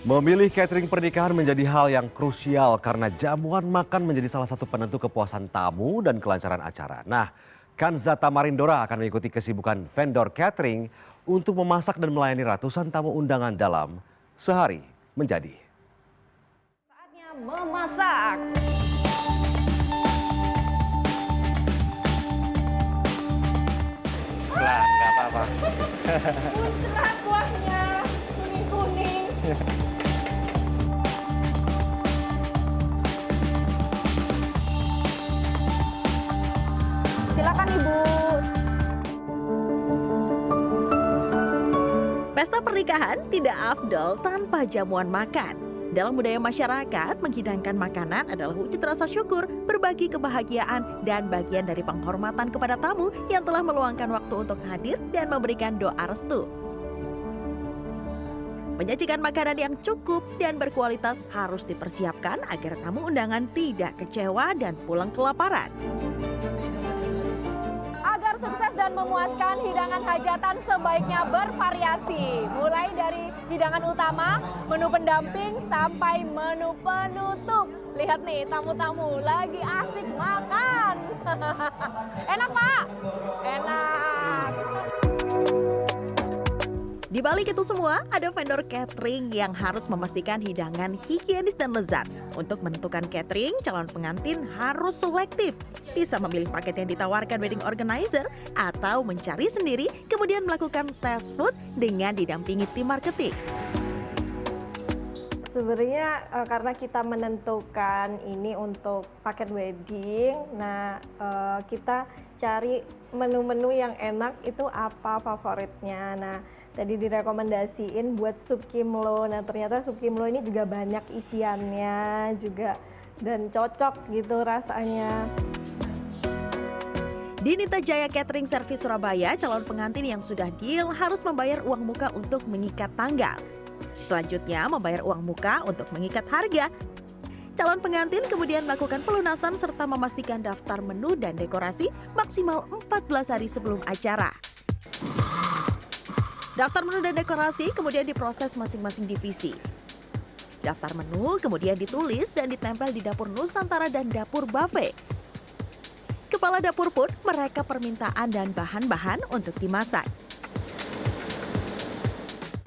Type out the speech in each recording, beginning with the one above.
Memilih catering pernikahan menjadi hal yang krusial karena jamuan makan menjadi salah satu penentu kepuasan tamu dan kelancaran acara. Nah, Kanza Tamarindora akan mengikuti kesibukan vendor catering untuk memasak dan melayani ratusan tamu undangan dalam sehari menjadi. Saatnya memasak. Pelan, nggak apa-apa. Muncrat kuahnya, kuning-kuning. Silakan Ibu. Pesta pernikahan tidak afdol tanpa jamuan makan. Dalam budaya masyarakat, menghidangkan makanan adalah wujud rasa syukur, berbagi kebahagiaan, dan bagian dari penghormatan kepada tamu yang telah meluangkan waktu untuk hadir dan memberikan doa restu. Menyajikan makanan yang cukup dan berkualitas harus dipersiapkan agar tamu undangan tidak kecewa dan pulang kelaparan. Agar sukses dan memuaskan, hidangan hajatan sebaiknya bervariasi. Mulai dari hidangan utama, menu pendamping, sampai menu penutup. Lihat nih, tamu-tamu lagi asik makan. Enak, Pak? Enak. Di balik itu semua, ada vendor catering yang harus memastikan hidangan higienis dan lezat. Untuk menentukan catering, calon pengantin harus selektif. Bisa memilih paket yang ditawarkan wedding organizer atau mencari sendiri, kemudian melakukan test food dengan didampingi tim marketing. Sebenarnya karena kita menentukan ini untuk paket wedding, nah kita cari menu-menu yang enak itu apa favoritnya. Nah tadi direkomendasiin buat sup kimlo, nah ternyata sup kimlo ini juga banyak isiannya juga dan cocok gitu rasanya. Di Nita Jaya Catering Service Surabaya, calon pengantin yang sudah deal harus membayar uang muka untuk mengikat tanggal. Selanjutnya, membayar uang muka untuk mengikat harga. Calon pengantin kemudian melakukan pelunasan serta memastikan daftar menu dan dekorasi maksimal 14 hari sebelum acara. Daftar menu dan dekorasi kemudian diproses masing-masing divisi. Daftar menu kemudian ditulis dan ditempel di dapur Nusantara dan dapur buffet. Kepala dapur pun mereka permintaan dan bahan-bahan untuk dimasak.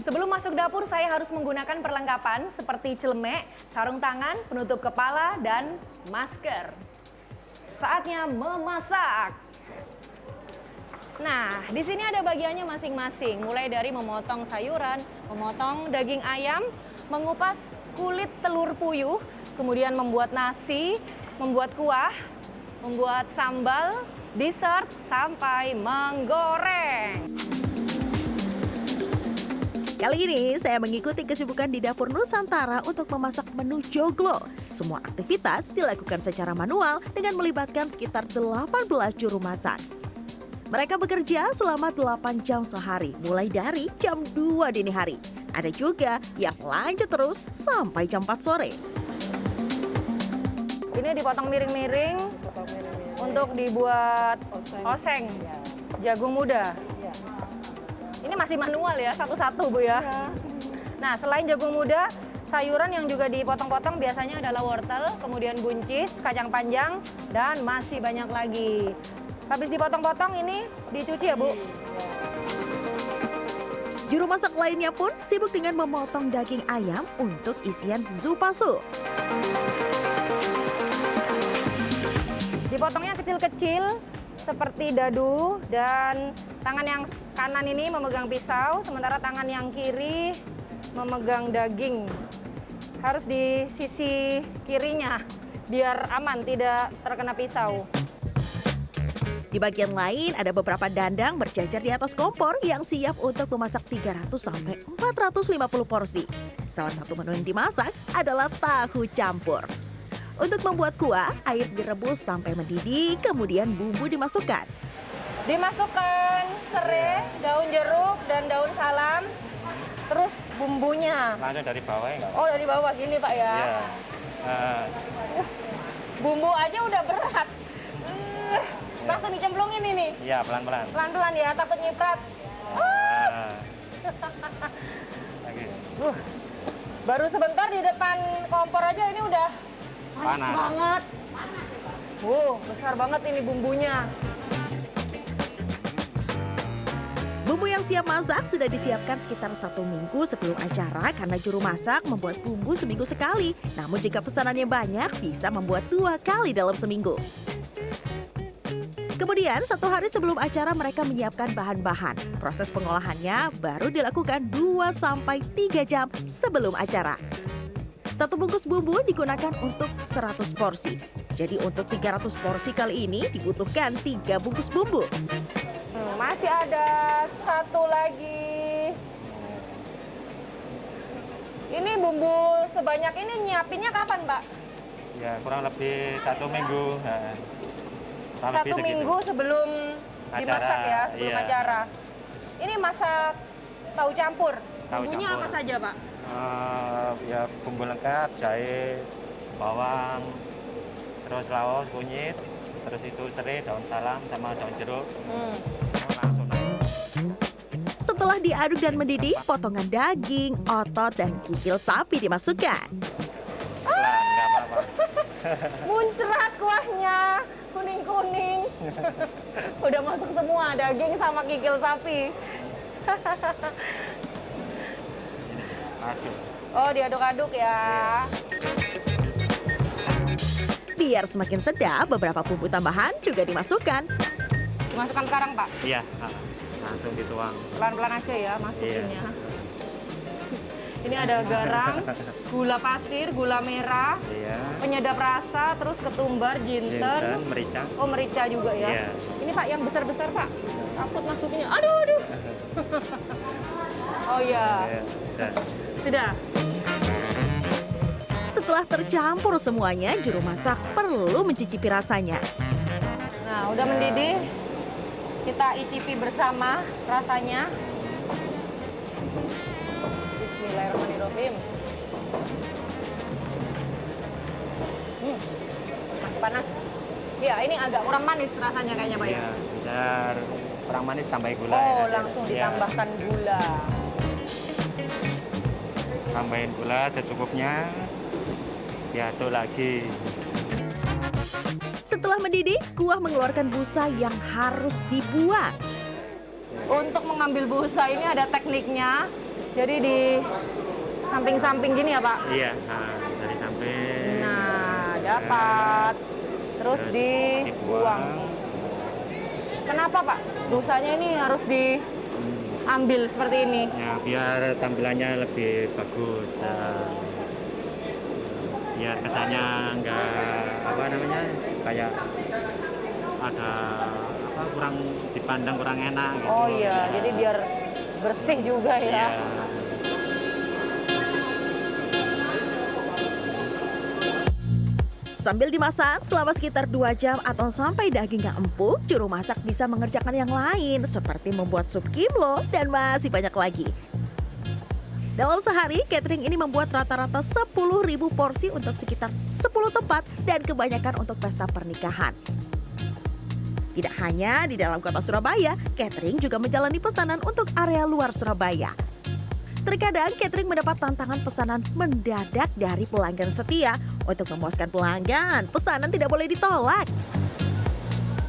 Sebelum masuk dapur, saya harus menggunakan perlengkapan seperti celemek, sarung tangan, penutup kepala, dan masker. Saatnya memasak. Nah, di sini ada bagiannya masing-masing, mulai dari memotong sayuran, memotong daging ayam, mengupas kulit telur puyuh, kemudian membuat nasi, membuat kuah, membuat sambal, dessert, sampai menggoreng. Kali ini saya mengikuti kesibukan di dapur Nusantara untuk memasak menu joglo. Semua aktivitas dilakukan secara manual dengan melibatkan sekitar 18 juru masak. Mereka bekerja selama 8 jam sehari, mulai dari jam 2 dini hari. Ada juga yang lanjut terus sampai jam 4 sore. Ini dipotong miring-miring untuk dibuat oseng, jagung muda. Ini masih manual ya, satu-satu Bu ya. Nah, selain jagung muda, sayuran yang juga dipotong-potong biasanya adalah wortel, kemudian buncis, kacang panjang, dan masih banyak lagi. Habis dipotong-potong ini dicuci ya Bu? Juru masak lainnya pun sibuk dengan memotong daging ayam untuk isian zupasu. Dipotongnya kecil-kecil seperti dadu, dan tangan yang kanan ini memegang pisau, sementara tangan yang kiri memegang daging. Harus di sisi kirinya biar aman, tidak terkena pisau. Di bagian lain ada beberapa dandang berjajar di atas kompor yang siap untuk memasak 300 sampai 450 porsi. Salah satu menu yang dimasak adalah tahu campur. Untuk membuat kuah, air direbus sampai mendidih, kemudian bumbu dimasukkan. Dimasukkan serai, daun jeruk, dan daun salam, terus bumbunya. Langsung dari bawah ya? Oh, dari bawah gini Pak ya? Iya. Bumbu aja udah berat. Langsung dicemplungin ini? Iya, pelan-pelan. Pelan-pelan ya, takut nyiprat. Lagi. Baru sebentar di depan kompor aja ini udah panas Panas. banget. Besar banget ini bumbunya. Bumbu yang siap masak sudah disiapkan sekitar 1 minggu sebelum acara karena juru masak membuat bumbu seminggu sekali. Namun jika pesanannya banyak, bisa membuat 2 kali dalam seminggu. Kemudian 1 hari sebelum acara mereka menyiapkan bahan-bahan. Proses pengolahannya baru dilakukan 2-3 jam sebelum acara. 1 bungkus bumbu digunakan untuk 100 porsi. Jadi untuk 300 porsi kali ini dibutuhkan 3 bungkus bumbu. Masih ada 1 lagi. Ini bumbu sebanyak ini nyiapinnya kapan, Mbak? Ya kurang lebih 1 minggu. Kurang lebih 1 segitu. minggu sebelum Acara, dimasak ya, sebelum iya. acara. Ini masak tahu campur. Tahu Bumbunya campur. apa saja, Pak? Ya bumbu lengkap, jahe, bawang, terus laos, kunyit, terus itu serai, daun salam, sama daun jeruk. Langsung Setelah diaduk dan mendidih, potongan daging, otot, dan kikil sapi dimasukkan. pelan, nggak apa-apa. Muncrat kuahnya, kuning-kuning. Udah masuk semua, daging sama kikil sapi. Aduh. Oh, diaduk-aduk ya. Biar semakin sedap, beberapa bumbu tambahan juga dimasukkan. Dimasukkan sekarang, Pak. Iya, langsung dituang. Pelan-pelan aja ya masukinnya. Ini ada garam, gula pasir, gula merah, Iya. penyedap rasa, terus ketumbar, Jinten, jinten. merica. Oh, merica juga ya. Iya. Ini Pak yang besar-besar, Pak. Takut masukinnya. Aduh. Oh iya. Iya, udah. Sudah. Setelah tercampur semuanya, juru masak perlu mencicipi rasanya. Nah, udah mendidih. Kita icipi bersama rasanya. Bismillahirrahmanirrahim. Masih panas. Ya, ini agak kurang manis rasanya kayaknya, Pak ya. Iya, bisa kurang manis tambahin gula. Oh, ya. langsung Iya. ditambahkan gula. Tambahin gula secukupnya. Diaduk lagi. Setelah mendidih, kuah mengeluarkan busa yang harus dibuang. Untuk mengambil busa ini ada tekniknya. Jadi di samping-samping gini ya, Pak. Iya, dari samping. Nah, dapat. Terus dibuang. Kenapa, Pak? Busanya ini harus diambil seperti ini. Ya, biar tampilannya lebih bagus. Biar kesannya kayak ada kurang dipandang kurang enak gitu. Oh iya, jadi biar bersih juga Iya. ya. Sambil dimasak selama sekitar 2 jam atau sampai dagingnya empuk, juru masak bisa mengerjakan yang lain seperti membuat sup kimlo dan masih banyak lagi. Dalam sehari, catering ini membuat rata-rata 10.000 porsi untuk sekitar 10 tempat dan kebanyakan untuk pesta pernikahan. Tidak hanya di dalam kota Surabaya, catering juga menjalani pesanan untuk area luar Surabaya. Terkadang catering mendapat tantangan pesanan mendadak dari pelanggan setia. Untuk memuaskan pelanggan, pesanan tidak boleh ditolak.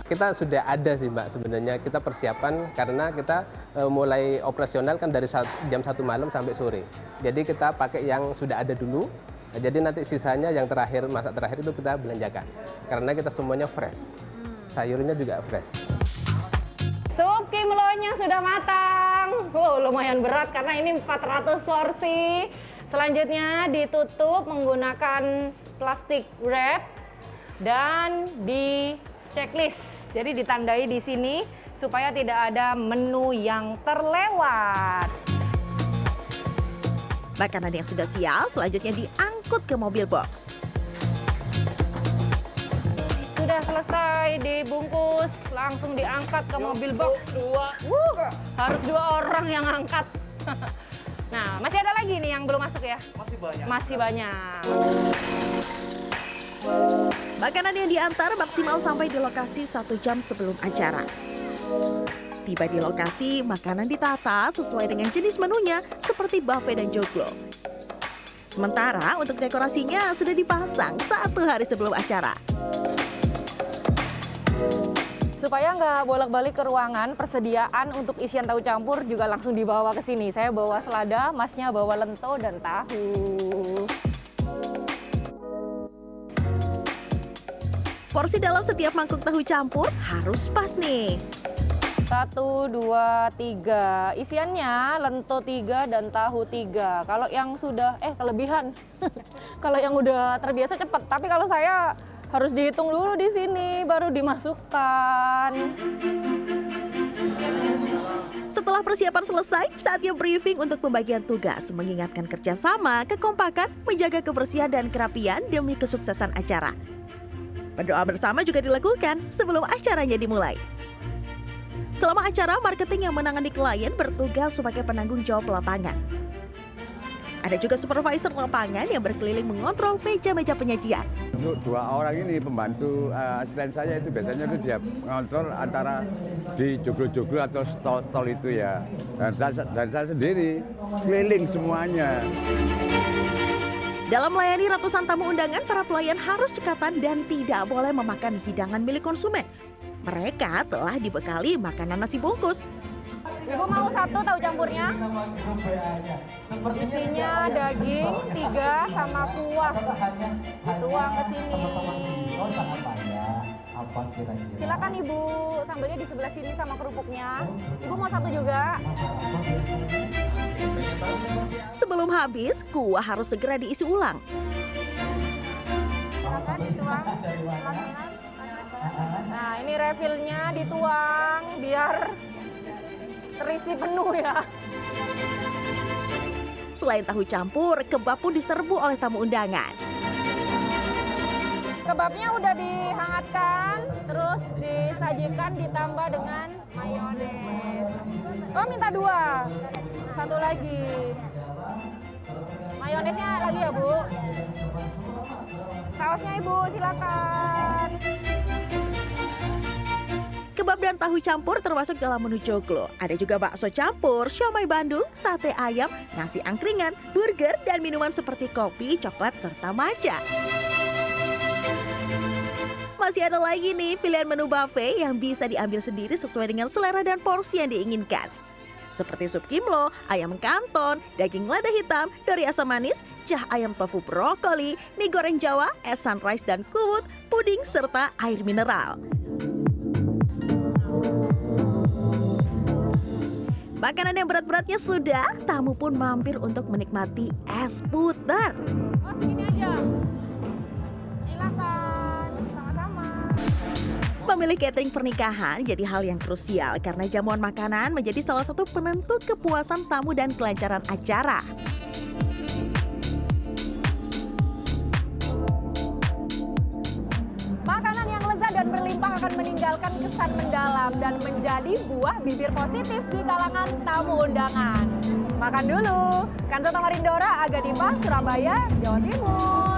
Kita sudah ada sih Mbak sebenarnya, kita persiapan karena kita mulai operasional kan dari jam 1 malam sampai sore. Jadi kita pakai yang sudah ada dulu, jadi nanti sisanya yang terakhir, masak terakhir itu kita belanjakan. Karena kita semuanya fresh, sayurnya juga fresh. Sup kimlonya sudah matang. Lumayan berat karena ini 400 porsi. Selanjutnya ditutup menggunakan plastik wrap dan di checklist. Jadi ditandai di sini supaya tidak ada menu yang terlewat. Makanan yang sudah siap selanjutnya diangkut ke mobil box. Sudah selesai dibungkus, langsung diangkat ke mobil box. Harus 2 orang yang angkat. Nah, masih ada lagi nih yang belum masuk ya? Masih banyak. Makanan yang diantar maksimal sampai di lokasi 1 jam sebelum acara. Tiba di lokasi, makanan ditata sesuai dengan jenis menunya seperti buffet dan joglo. Sementara untuk dekorasinya sudah dipasang 1 hari sebelum acara. Supaya nggak bolak-balik ke ruangan, persediaan untuk isian tahu campur juga langsung dibawa ke sini. Saya bawa selada, Masnya bawa lento dan tahu. Porsi dalam setiap mangkuk tahu campur harus pas nih. 1, 2, 3. Isiannya lento 3 dan tahu 3. Kalau yang sudah kelebihan. Kalau yang udah terbiasa cepet. Tapi kalau saya harus dihitung dulu di sini baru dimasukkan. Setelah persiapan selesai, saatnya briefing untuk pembagian tugas, mengingatkan kerjasama, kekompakan, menjaga kebersihan dan kerapian demi kesuksesan acara. Berdoa bersama juga dilakukan sebelum acaranya dimulai. Selama acara, marketing yang menangani klien bertugas sebagai penanggung jawab lapangan. Ada juga supervisor lapangan yang berkeliling mengontrol meja-meja penyajian. Untuk 2 orang ini pembantu asisten saya itu biasanya itu dia mengontrol antara di joglo-joglo atau stall itu ya. Dan saya sendiri keliling semuanya. Dalam melayani ratusan tamu undangan, para pelayan harus cekatan dan tidak boleh memakan hidangan milik konsumen. Mereka telah dibekali makanan nasi bungkus. Ibu mau 1 tahu campurnya? Isinya daging 3 sama kuah. Dituang ke sini. Silakan Ibu, sambelnya di sebelah sini sama kerupuknya. Ibu mau 1 juga? Sebelum habis, kuah harus segera diisi ulang. Silakan dituang. Nah, ini refillnya dituang biar terisi penuh ya. Selain tahu campur, kebab pun diserbu oleh tamu undangan. Kebabnya udah dihangatkan, terus disajikan ditambah dengan mayones. Oh, minta 2. 1 lagi. Mayonesnya lagi ya, Bu. Sausnya Ibu, silakan. Kebab dan tahu campur termasuk dalam menu joglo. Ada juga bakso campur, siomay Bandung, sate ayam, nasi angkringan, burger, dan minuman seperti kopi, coklat, serta matcha. Masih ada lagi nih pilihan menu buffet yang bisa diambil sendiri sesuai dengan selera dan porsi yang diinginkan. Seperti sup kimlo, ayam kanton, daging lada hitam, dori asam manis, jah ayam tofu brokoli, mie goreng Jawa, es sunrise dan kuwut, puding, serta air mineral. Makanan yang berat-beratnya sudah, tamu pun mampir untuk menikmati es puter. Oh, segini aja. Silakan, sama-sama. Memilih catering pernikahan jadi hal yang krusial karena jamuan makanan menjadi salah satu penentu kepuasan tamu dan kelancaran acara. Makanan yang lezat dan berlimpah akan meninggalkan kesan mendalam dan menjadi buah bibir positif di kalangan tamu undangan. Makan dulu. Kanzata Marindora, Aga Dipa, Surabaya, Jawa Timur.